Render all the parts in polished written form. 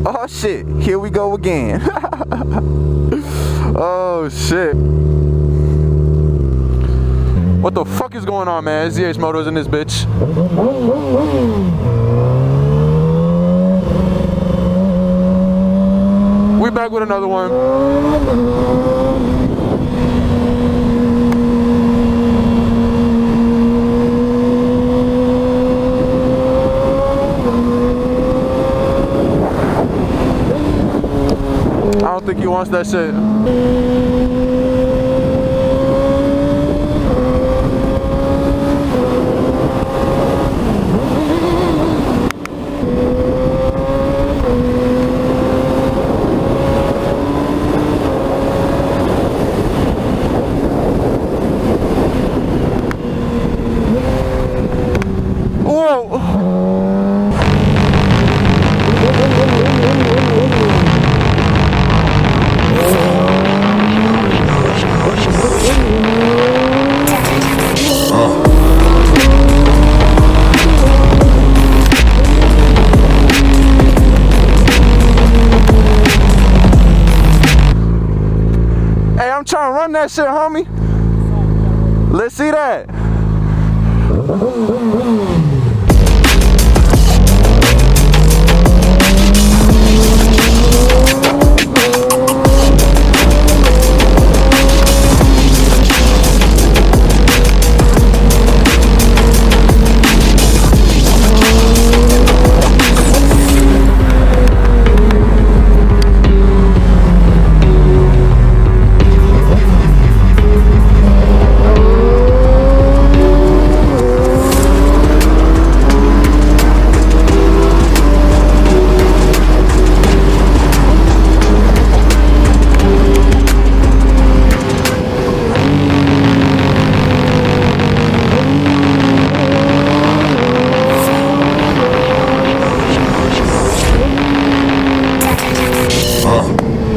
Oh shit, here we go again. Oh shit. What the fuck is going on, man? ZH Motos in this bitch. We back with another one. I don't think he wants that shit. Trying to run that shit, homie. Let's see that.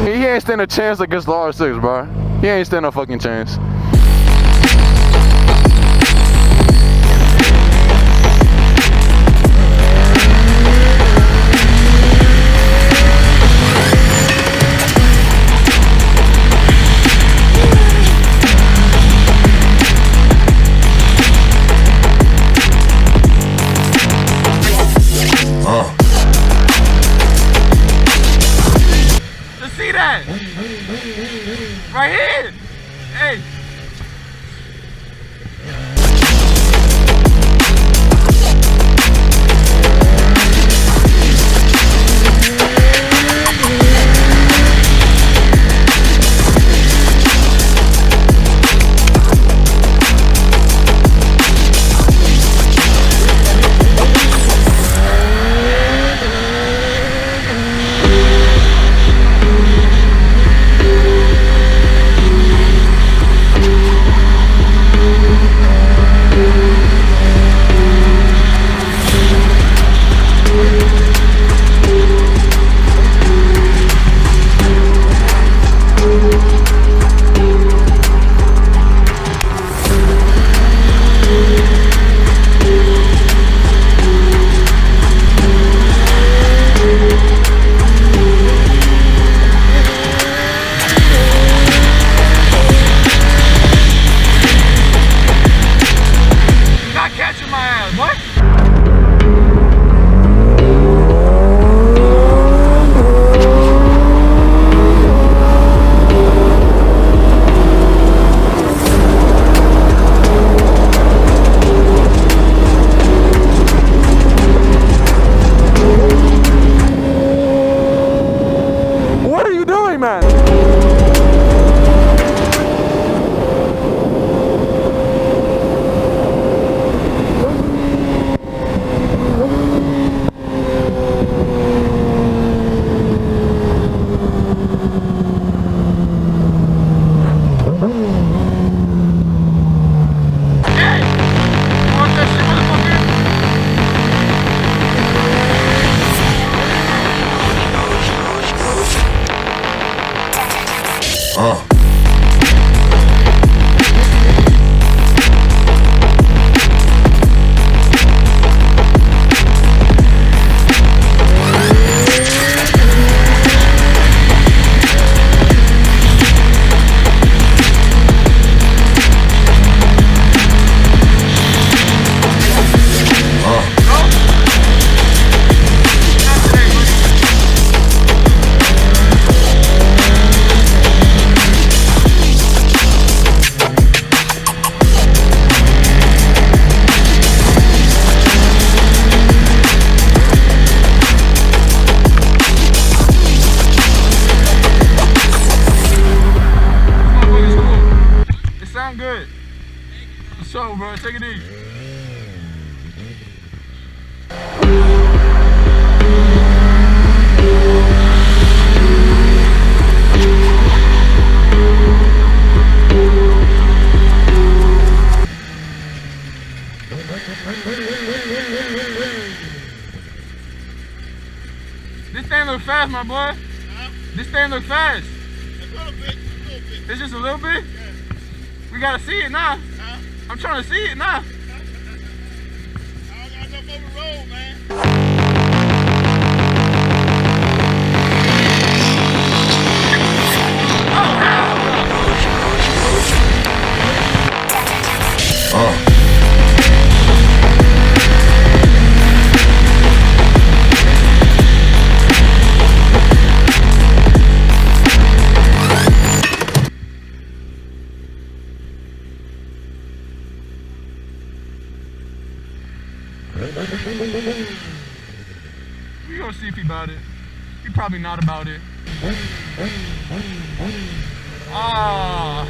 He ain't stand a chance against the R6, bro. He ain't stand a fucking chance. See that? Right here! Hey! show, bro. Take it easy. This thing look fast, my boy. Huh? This thing look fast. A little bit. It's just a little bit? Yeah. We gotta see it now. Huh? I'm trying to see it now. I don't got no over road, man. We gonna see if he about it. He probably not about it. Ah.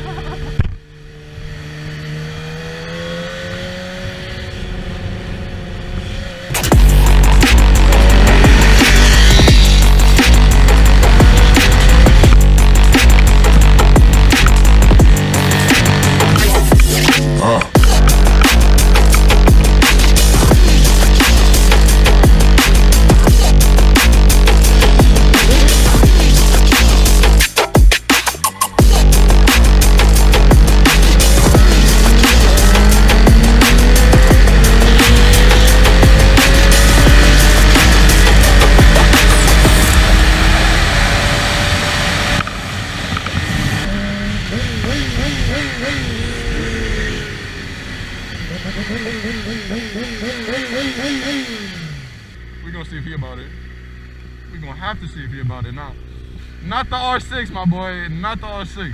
We're gonna see if he about it. We're gonna have to see if he about it now. Not the R6, my boy, not the R6.